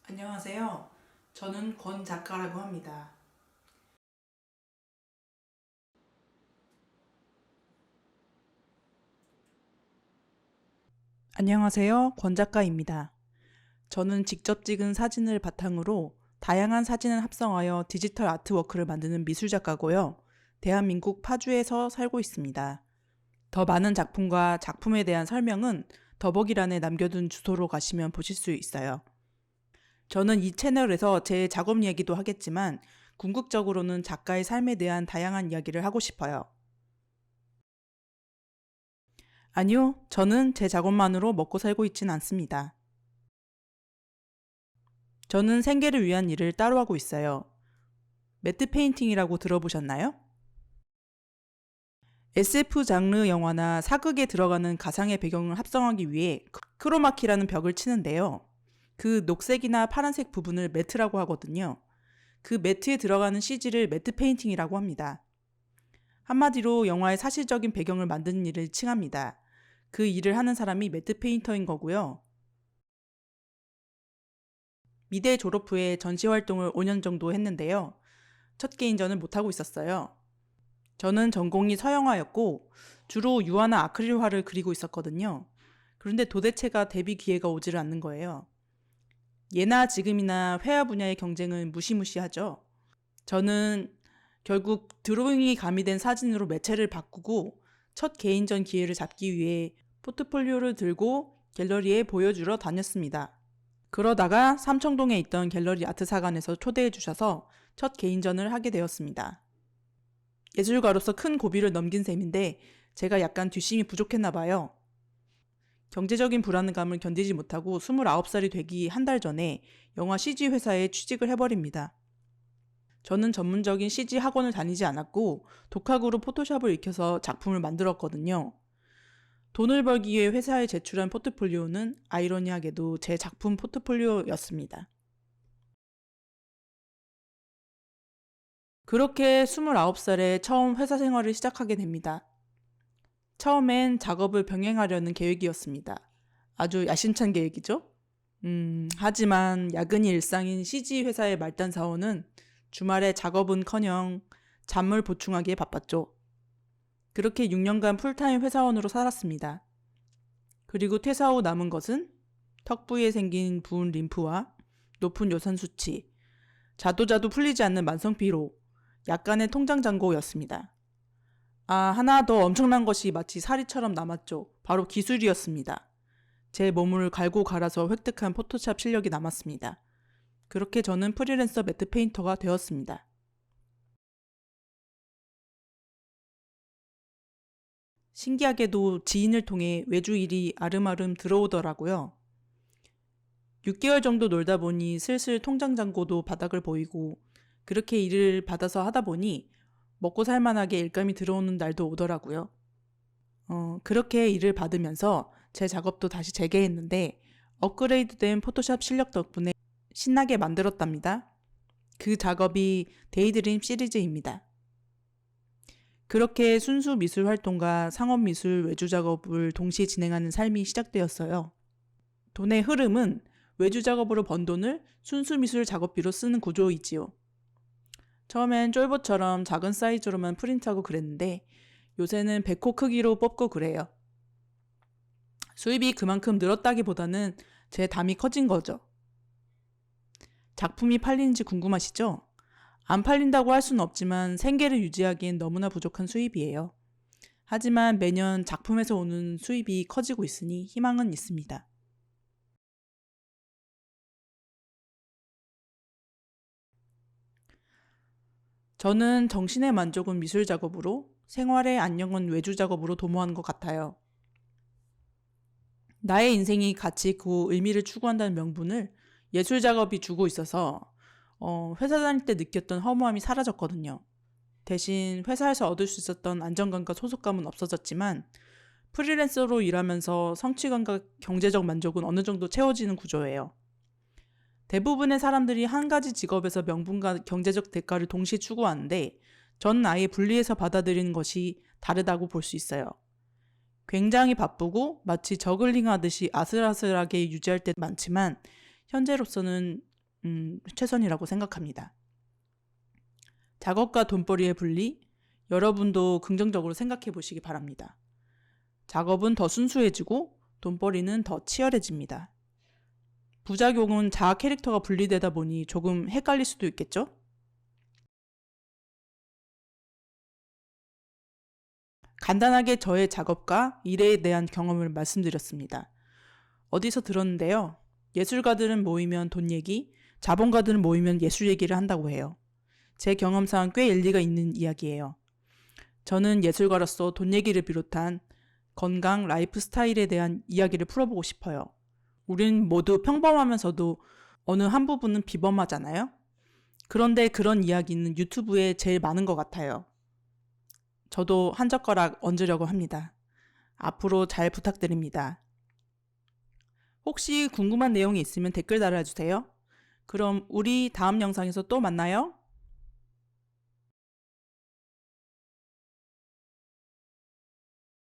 안녕하세요. 저는 권 작가라고 합니다. 안녕하세요. 권 작가입니다. 저는 직접 찍은 사진을 바탕으로 다양한 사진을 합성하여 디지털 아트워크를 만드는 미술 작가고요. 대한민국 파주에서 살고 있습니다. 더 많은 작품과 작품에 대한 설명은 더보기란에 남겨둔 주소로 가시면 보실 수 있어요. 저는 이 채널에서 제 작업 이야기도 하겠지만 궁극적으로는 작가의 삶에 대한 다양한 이야기를 하고 싶어요. 아니요, 저는 제 작업만으로 먹고 살고 있진 않습니다. 저는 생계를 위한 일을 따로 하고 있어요. 매트 페인팅이라고 들어보셨나요? SF 장르 영화나 사극에 들어가는 가상의 배경을 합성하기 위해 크로마키라는 벽을 치는데요. 그 녹색이나 파란색 부분을 매트라고 하거든요. 그 매트에 들어가는 CG를 매트 페인팅이라고 합니다. 한마디로 영화의 사실적인 배경을 만드는 일을 칭합니다. 그 일을 하는 사람이 매트 페인터인 거고요. 미대 졸업 후에 전시 활동을 5년 정도 했는데요. 첫 개인전을 못하고 있었어요. 저는 전공이 서양화였고 주로 유화나 아크릴화를 그리고 있었거든요. 그런데 도대체가 데뷔 기회가 오지를 않는 거예요. 예나 지금이나 회화 분야의 경쟁은 무시무시하죠. 저는 결국 드로잉이 가미된 사진으로 매체를 바꾸고 첫 개인전 기회를 잡기 위해 포트폴리오를 들고 갤러리에 보여주러 다녔습니다. 그러다가 삼청동에 있던 갤러리 아트사관에서 초대해 주셔서 첫 개인전을 하게 되었습니다. 예술가로서 큰 고비를 넘긴 셈인데 제가 약간 뒷심이 부족했나 봐요. 경제적인 불안감을 견디지 못하고 29살이 되기 한 달 전에 영화 CG 회사에 취직을 해버립니다. 저는 전문적인 CG 학원을 다니지 않았고 독학으로 포토샵을 익혀서 작품을 만들었거든요. 돈을 벌기 위해 회사에 제출한 포트폴리오는 아이러니하게도 제 작품 포트폴리오였습니다. 그렇게 29살에 처음 회사 생활을 시작하게 됩니다. 처음엔 작업을 병행하려는 계획이었습니다. 아주 야심찬 계획이죠? 하지만 야근이 일상인 CG 회사의 말단 사원은 주말에 작업은커녕 잠을 보충하기에 바빴죠. 그렇게 6년간 풀타임 회사원으로 살았습니다. 그리고 퇴사 후 남은 것은 턱 부위에 생긴 부은 림프와 높은 요산 수치, 자도 풀리지 않는 만성 피로, 약간의 통장 잔고였습니다. 하나 더 엄청난 것이 마치 사리처럼 남았죠. 바로 기술이었습니다. 제 몸을 갈고 갈아서 획득한 포토샵 실력이 남았습니다. 그렇게 저는 프리랜서 매트 페인터가 되었습니다. 신기하게도 지인을 통해 외주 일이 아름아름 들어오더라고요. 6개월 정도 놀다 보니 슬슬 통장 잔고도 바닥을 보이고 그렇게 일을 받아서 하다 보니 먹고 살만하게 일감이 들어오는 날도 오더라고요. 그렇게 일을 받으면서 제 작업도 다시 재개했는데 업그레이드된 포토샵 실력 덕분에 신나게 만들었답니다. 그 작업이 데이드림 시리즈입니다. 그렇게 순수 미술 활동과 상업 미술 외주 작업을 동시에 진행하는 삶이 시작되었어요. 돈의 흐름은 외주 작업으로 번 돈을 순수 미술 작업비로 쓰는 구조이지요. 처음엔 쫄보처럼 작은 사이즈로만 프린트하고 그랬는데 요새는 100호 크기로 뽑고 그래요. 수입이 그만큼 늘었다기보다는 제 담이 커진 거죠. 작품이 팔리는지 궁금하시죠? 안 팔린다고 할 수는 없지만 생계를 유지하기엔 너무나 부족한 수입이에요. 하지만 매년 작품에서 오는 수입이 커지고 있으니 희망은 있습니다. 저는 정신의 만족은 미술 작업으로, 생활의 안녕은 외주 작업으로 도모하는 것 같아요. 나의 인생이 가치 있고 의미를 추구한다는 명분을 예술 작업이 주고 있어서 회사 다닐 때 느꼈던 허무함이 사라졌거든요. 대신 회사에서 얻을 수 있었던 안정감과 소속감은 없어졌지만 프리랜서로 일하면서 성취감과 경제적 만족은 어느 정도 채워지는 구조예요. 대부분의 사람들이 한 가지 직업에서 명분과 경제적 대가를 동시에 추구하는데 전 아예 분리해서 받아들이는 것이 다르다고 볼 수 있어요. 굉장히 바쁘고 마치 저글링 하듯이 아슬아슬하게 유지할 때 많지만 현재로서는 최선이라고 생각합니다. 작업과 돈벌이의 분리, 여러분도 긍정적으로 생각해 보시기 바랍니다. 작업은 더 순수해지고 돈벌이는 더 치열해집니다. 부작용은 자아 캐릭터가 분리되다 보니 조금 헷갈릴 수도 있겠죠? 간단하게 저의 작업과 일에 대한 경험을 말씀드렸습니다. 어디서 들었는데요. 예술가들은 모이면 돈 얘기, 자본가들은 모이면 예술 얘기를 한다고 해요. 제 경험상 꽤 일리가 있는 이야기예요. 저는 예술가로서 돈 얘기를 비롯한 건강, 라이프 스타일에 대한 이야기를 풀어보고 싶어요. 우린 모두 평범하면서도 어느 한 부분은 비범하잖아요? 그런데 그런 이야기는 유튜브에 제일 많은 것 같아요. 저도 한 젓가락 얹으려고 합니다. 앞으로 잘 부탁드립니다. 혹시 궁금한 내용이 있으면 댓글 달아주세요. 그럼 우리 다음 영상에서 또 만나요.